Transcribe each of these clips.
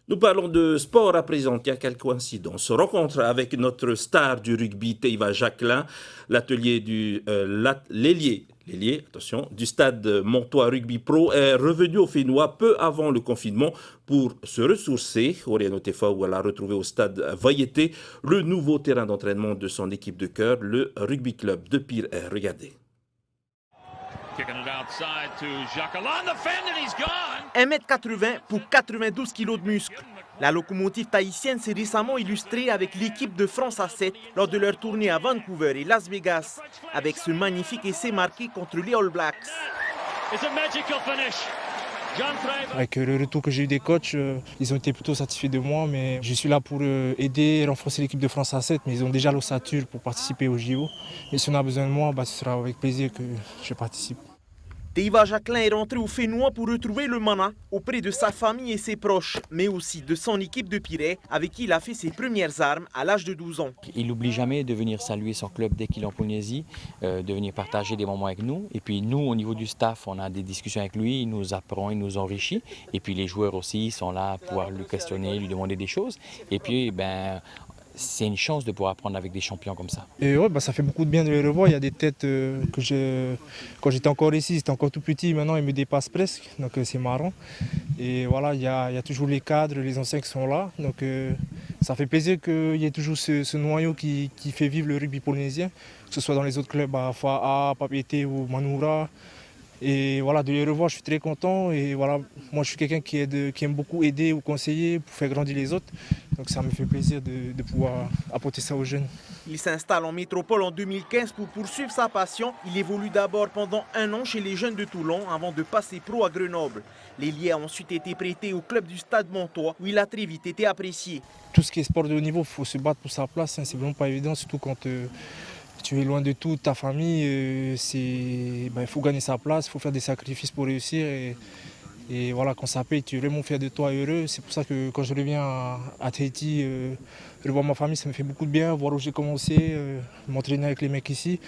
Nous parlons de sport à présent. Il y a quelques coïncidences. Rencontre avec notre star du rugby, Teiva Jacquelin, l'atelier du l'ailier, attention, du stade Montois Rugby Pro est revenu au Fénois peu avant le confinement pour se ressourcer. Oriano Tefao a retrouvé au stade Vaiete le nouveau terrain d'entraînement de son équipe de cœur, le Rugby Club de Pire Air. Regardez. 1m80 pour 92 kg de muscles. La locomotive tahitienne s'est récemment illustrée avec l'équipe de France à 7 lors de leur tournée à Vancouver et Las Vegas, avec ce magnifique essai marqué contre les All Blacks. Avec le retour que j'ai eu des coachs, ils ont été plutôt satisfaits de moi, mais je suis là pour aider et renforcer l'équipe de France à 7, mais ils ont déjà l'ossature pour participer au JO. Et si on a besoin de moi, ce sera avec plaisir que je participe. Teiva Jacquelin est rentré au Fénois pour retrouver le mana auprès de sa famille et ses proches, mais aussi de son équipe de Pirée, avec qui il a fait ses premières armes à l'âge de 12 ans. Il n'oublie jamais de venir saluer son club dès qu'il est en Polynésie, de venir partager des moments avec nous. Et puis nous, au niveau du staff, on a des discussions avec lui, il nous apprend, il nous enrichit. Et puis les joueurs aussi sont là à pouvoir lui questionner, lui demander des choses. Et puis, c'est une chance de pouvoir apprendre avec des champions comme ça. Et ouais, ça fait beaucoup de bien de les revoir. Il y a des têtes quand j'étais encore ici, c'était encore tout petit, maintenant ils me dépassent presque, donc c'est marrant. Et voilà, il y a toujours les cadres, les anciens qui sont là, donc ça fait plaisir qu'il y ait toujours ce noyau qui fait vivre le rugby polynésien, que ce soit dans les autres clubs, à Fa'a, Papeete ou Manoura. Et voilà, de les revoir, je suis très content. Et voilà, moi je suis quelqu'un qui aime beaucoup aider ou conseiller pour faire grandir les autres. Donc ça me fait plaisir de pouvoir apporter ça aux jeunes. Il s'installe en métropole en 2015 pour poursuivre sa passion. Il évolue d'abord pendant 1 an chez les jeunes de Toulon avant de passer pro à Grenoble. L'ailier a ensuite été prêté au club du Stade Montois où il a très vite été apprécié. Tout ce qui est sport de haut niveau, il faut se battre pour sa place. C'est vraiment pas évident, surtout quand tu es loin de toute ta famille. Il faut gagner sa place, il faut faire des sacrifices pour réussir. Et voilà, quand ça paye, tu es vraiment fier de toi et heureux. C'est pour ça que quand je reviens à Tahiti, revoir ma famille, ça me fait beaucoup de bien. Voir où j'ai commencé, m'entraîner avec les mecs ici.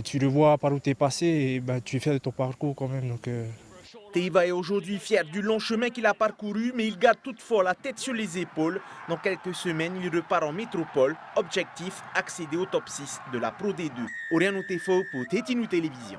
Tu revois par où tu es passé et tu es fier de ton parcours quand même. Donc, Teiva est aujourd'hui fier du long chemin qu'il a parcouru, mais il garde toutefois la tête sur les épaules. Dans quelques semaines, il repart en métropole. Objectif, accéder au top 6 de la Pro D2. Oriano Tefao pour Tahiti Télévision.